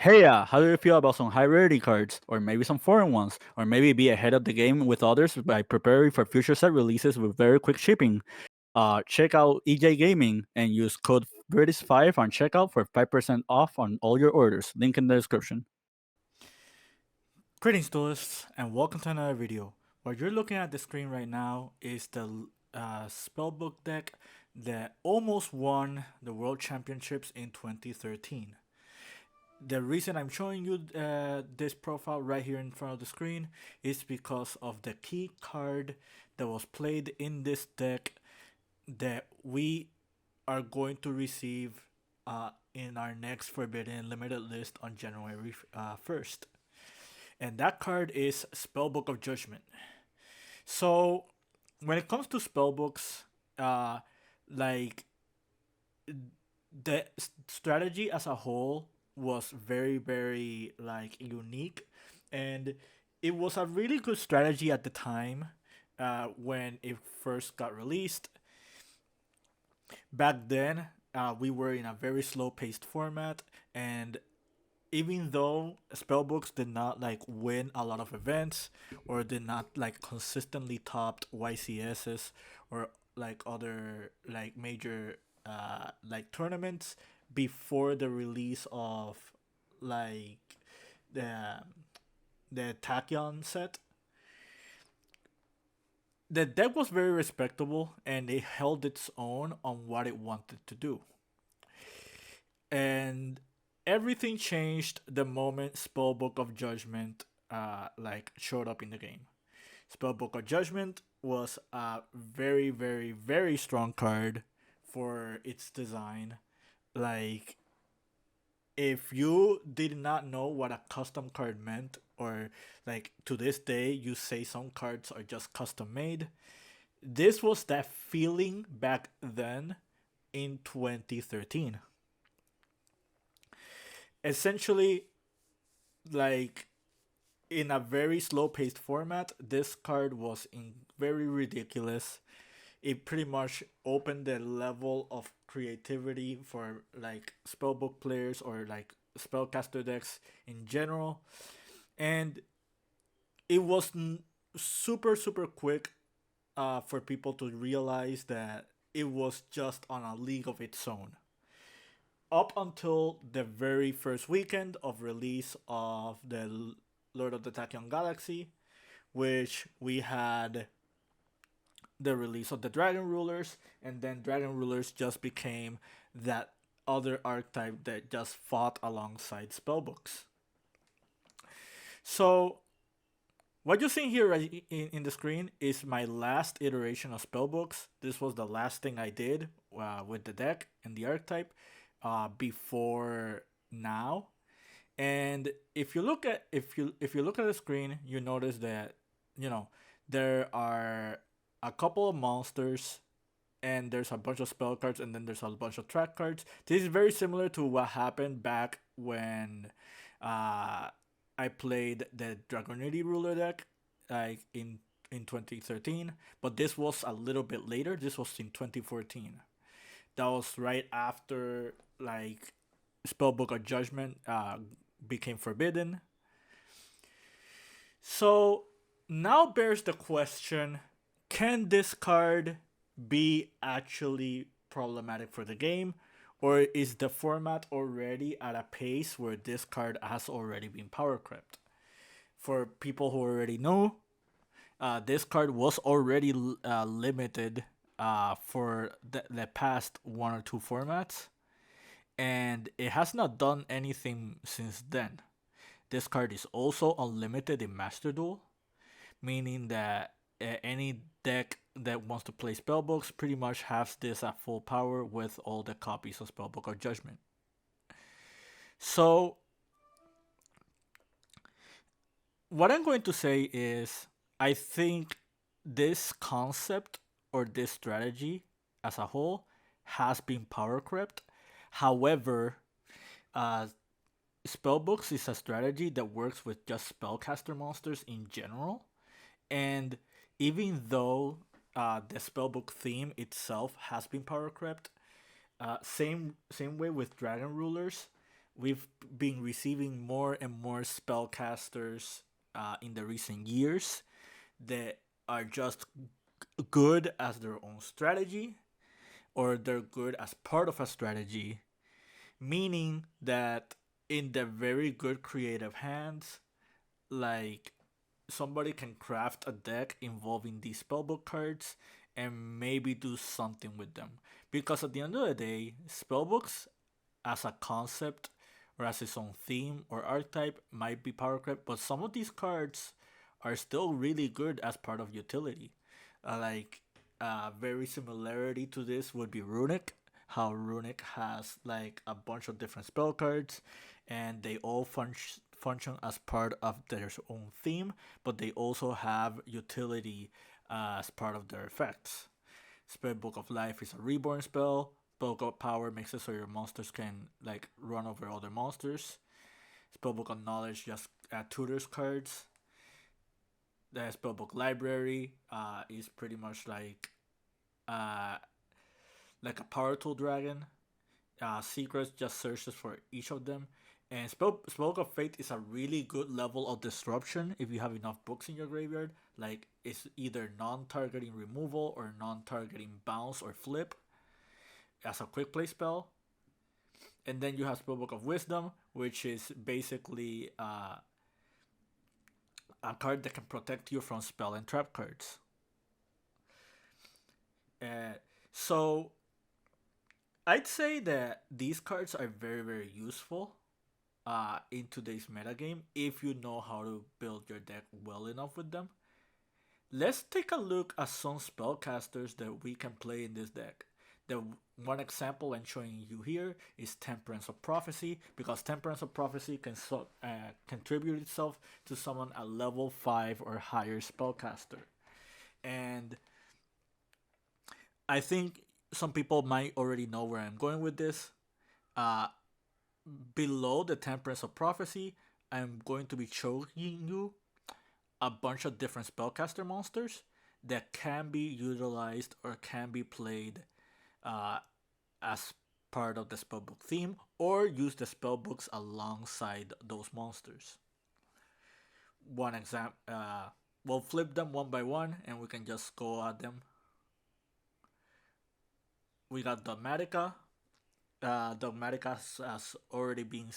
Hey, how do you feel about some high rarity cards, or maybe some foreign ones, or maybe be ahead of the game with others by preparing for future set releases with very quick shipping? Check out EJ Gaming and use code British5 on checkout for 5% off on all your orders. Link in the description. Greetings, duelists, and welcome to another video. What you're looking at the screen right now is the Spellbook deck that almost won the World Championships in 2013. The reason I'm showing you this profile right here in front of the screen is because of the key card that was played in this deck that we are going to receive in our next Forbidden Limited list on January 1st. And that card is Spellbook of Judgment. So when it comes to spellbooks, like the strategy as a whole was very like unique, and it was a really good strategy at the time when it first got released. Back then, we were in a very slow paced format, and even though spellbooks did not like win a lot of events or did not like consistently topped YCSs or like other like major like tournaments before the release of like the the Tachyon set, the deck was very respectable and it held its own on what it wanted to do. And everything changed the moment Spellbook of Judgment like showed up in the game. Spellbook of Judgment was a very strong card for its design. Like, if you did not know what a custom card meant, or like to this day you say some cards are just custom made, this was that feeling back then in 2013. Essentially, like in a very slow paced format, this card was in very ridiculous. It pretty much opened the level of creativity for like spellbook players or like spellcaster decks in general, and it was super quick for people to realize that it was just on a league of its own up until the very first weekend of release of the Lord of the Tachyon Galaxy, which we had the release of the Dragon Rulers, and then Dragon Rulers just became that other archetype that just fought alongside spellbooks. So what you're seeing here in the screen is my last iteration of spellbooks. This was the last thing I did with the deck and the archetype before now. And if you look at the screen, you notice that you know there are a couple of monsters and there's a bunch of spell cards and then there's a bunch of track cards. This is very similar to what happened back when I played the Dragonity Ruler deck like in 2013, but this was a little bit later. This was in 2014. That was right after like Spellbook of Judgment became forbidden. So now bears the question, can this card be actually problematic for the game? Or is the format already at a pace where this card has already been power crept? For people who already know, this card was already limited for the past one or two formats, and it has not done anything since then. This card is also unlimited in Master Duel, meaning that any deck that wants to play Spellbooks pretty much has this at full power with all the copies of Spellbook of Judgment. So, what I'm going to say is, I think this concept or this strategy as a whole has been power crept. However, uh, Spellbooks is a strategy that works with just spellcaster monsters in general, and even though the spellbook theme itself has been power crept, same way with dragon rulers. we've been receiving more and more spellcasters in the recent years that are just good as their own strategy, or they're good as part of a strategy, meaning that in the very good creative hands, like somebody can craft a deck involving these spellbook cards and maybe do something with them. Because at the end of the day, spellbooks as a concept or as its own theme or archetype might be powercrept, but some of these cards are still really good as part of utility. Like very similarity to this would be Runic. How Runic has like a bunch of different spell cards, and they all function as part of their own theme, but they also have utility as part of their effects. Spellbook of Life is a reborn spell. Spellbook of Power makes it so your monsters can like run over other monsters. Spellbook of Knowledge just tutors cards. The Spellbook Library is pretty much uh, like a power tool dragon. Secrets just searches for each of them. And Spellbook of Fate is a really good level of disruption if you have enough books in your graveyard. Like, it's either non-targeting removal or non-targeting bounce or flip as a quick play spell. And then you have Spellbook of Wisdom, which is basically a card that can protect you from spell and trap cards. Uh, so I'd say that these cards are very, very useful in today's metagame if you know how to build your deck well enough with them. Let's take a look at some spellcasters that we can play in this deck. The one example I'm showing you here is Temperance of Prophecy, because Temperance of Prophecy can contribute itself to summon a level 5 or higher spellcaster. And I think some people might already know where I'm going with this. Below the Temperance of Prophecy, I'm going to be showing you a bunch of different spellcaster monsters that can be utilized or can be played as part of the spellbook theme, or use the spellbooks alongside those monsters. One example, we'll flip them one by one and we can just go at them. We got Dogmatica. Dogmatica has already been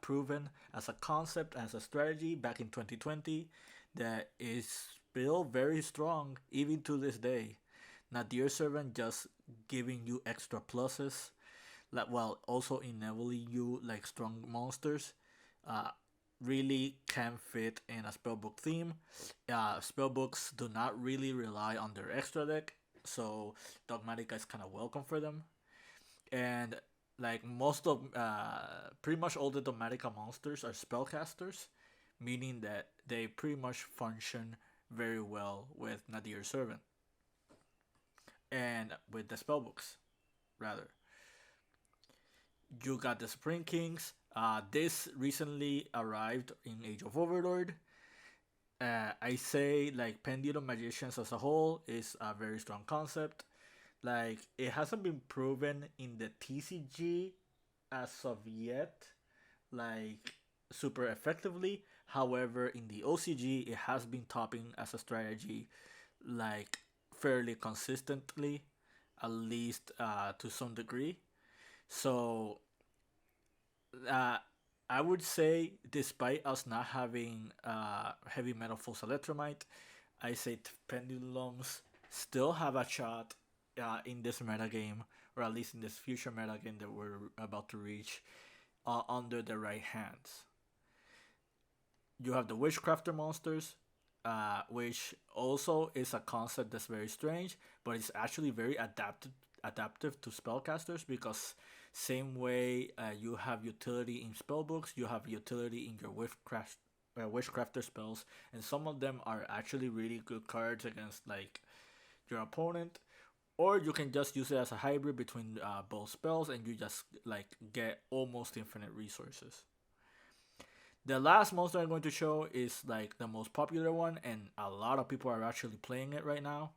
proven as a concept, as a strategy back in 2020, that is still very strong even to this day. Nadir Servant just giving you extra pluses, like while also enabling you like strong monsters. Really can fit in a spellbook theme. Spellbooks do not really rely on their extra deck, so Dogmatica is kind of welcome for them. And like most of pretty much all the Dogmatica monsters are spellcasters, meaning that they pretty much function very well with Nadir Servant and with the spellbooks rather. You got the Spring Kings. This recently arrived in Age of Overlord. I say like Pendulum Magicians as a whole is a very strong concept. Like, it hasn't been proven in the TCG as of yet, like super effectively. However, in the OCG, it has been topping as a strategy, like fairly consistently, at least to some degree. So uh, I would say, despite us not having heavy metal False Electromite, I say Pendulums still have a shot in this metagame, or at least in this future metagame that we're about to reach, under the right hands. You have the Witchcrafter monsters, which also is a concept that's very strange, but it's actually very adaptive to spellcasters, because same way you have utility in spellbooks, you have utility in your witchcrafter spells, and some of them are actually really good cards against like your opponent, or you can just use it as a hybrid between both spells, and you just like get almost infinite resources. The last monster I'm going to show is like the most popular one, and a lot of people are actually playing it right now,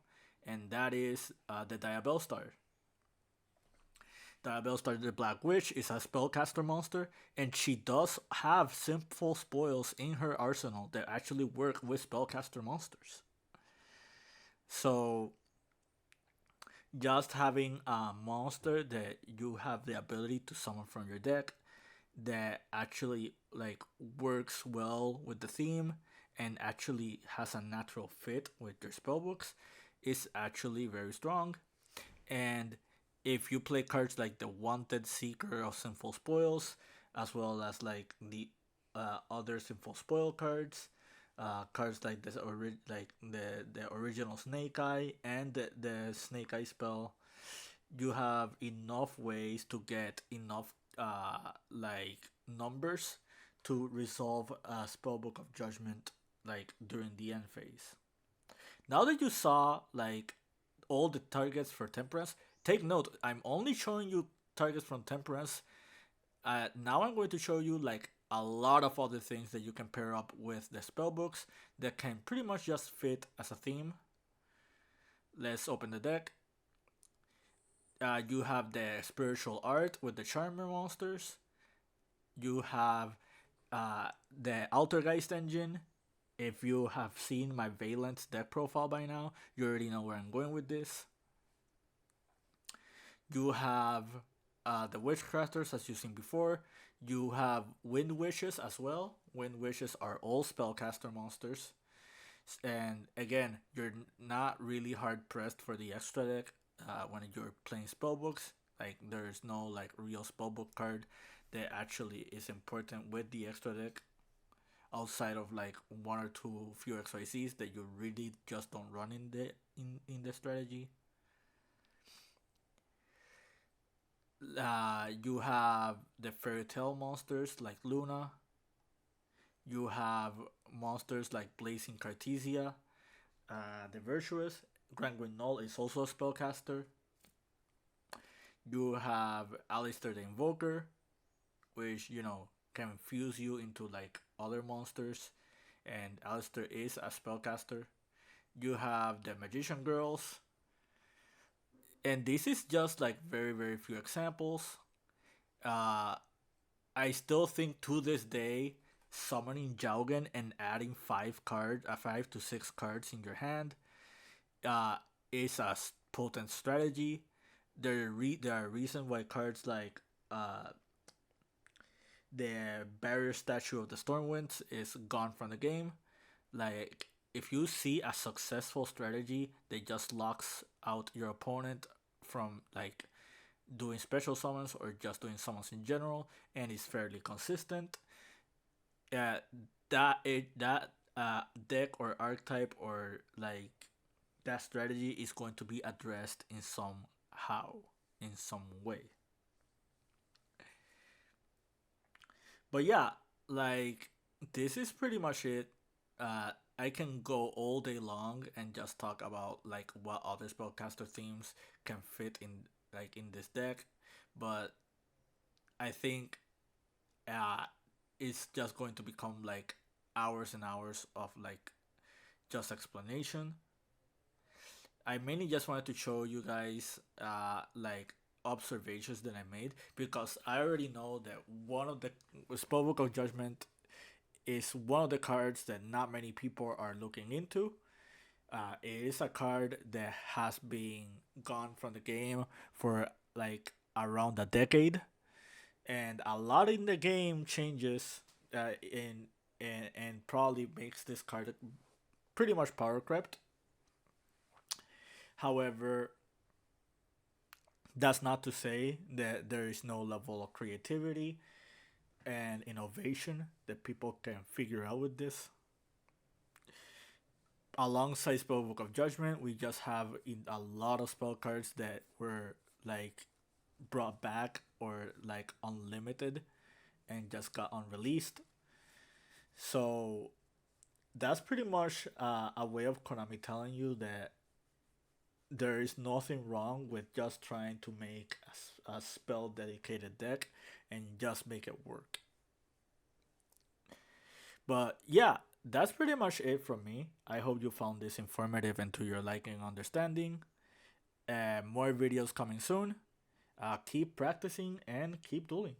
and that is the Diabellestar. Diabellestar the Black Witch is a spellcaster monster, and she does have simple spoils in her arsenal that actually work with spellcaster monsters. So just having a monster that you have the ability to summon from your deck that actually like works well with the theme and actually has a natural fit with your spellbooks is actually very strong. And if you play cards like the Wanted Seeker of Sinful Spoils, as well as like the other Sinful Spoil cards, cards like the original Snake Eye and the Snake Eye spell, you have enough ways to get enough like numbers to resolve a Spellbook of Judgment like during the end phase. Now that you saw like all the targets for Temperance, take note, I'm only showing you targets from Temperance. Now I'm going to show you like a lot of other things that you can pair up with the spellbooks that can pretty much just fit as a theme. Let's open the deck. You have the Spiritual Art with the Charmer monsters. You have the Altergeist engine. If you have seen my Valence deck profile by now, you already know where I'm going with this. You have the Witchcrafters, as you've seen before. You have Wind Wishes as well. Wind Wishes are all spellcaster monsters. And again, you're not really hard pressed for the extra deck when you're playing spellbooks. Like there's no like real spellbook card that actually is important with the extra deck outside of like one or two few XYZs that you really just don't run in the strategy. You have the fairy tale monsters like Luna. You have monsters like Blazing Cartesia, the Virtuous. Grangwin Null is also a spellcaster. You have Alistair the Invoker, which can fuse you into like other monsters, and Alistair is a spellcaster. You have the Magician Girls, and this is just like very very few examples. I still think to this day, summoning Jaugen and adding 5 to 6 cards in your hand, is a potent strategy. There are reasons why cards like the Barrier Statue of the Stormwinds is gone from the game. Like, if you see a successful strategy that just locks out your opponent from like doing special summons or just doing summons in general and is fairly consistent, that deck or archetype or like that strategy is going to be addressed in some way. But yeah, like this is pretty much it. I can go all day long and just talk about like what other spellcaster themes can fit in this deck, but I think it's just going to become like hours and hours of like just explanation. I mainly just wanted to show you guys like observations that I made because I already know that one of the Spellbook of Judgment is one of the cards that not many people are looking into. It is a card that has been gone from the game for like around a decade, and a lot in the game changes and probably makes this card pretty much power crept. However, that's not to say that there is no level of creativity and innovation that people can figure out with this. Alongside Spellbook of Judgment, we just have a lot of spell cards that were like brought back or like unlimited and just got unreleased. So that's pretty much a way of Konami telling you that there is nothing wrong with just trying to make a spell dedicated deck and just make it work. But yeah, that's pretty much it from me. I hope you found this informative and to your liking and understanding. More videos coming soon. Keep practicing and keep dueling.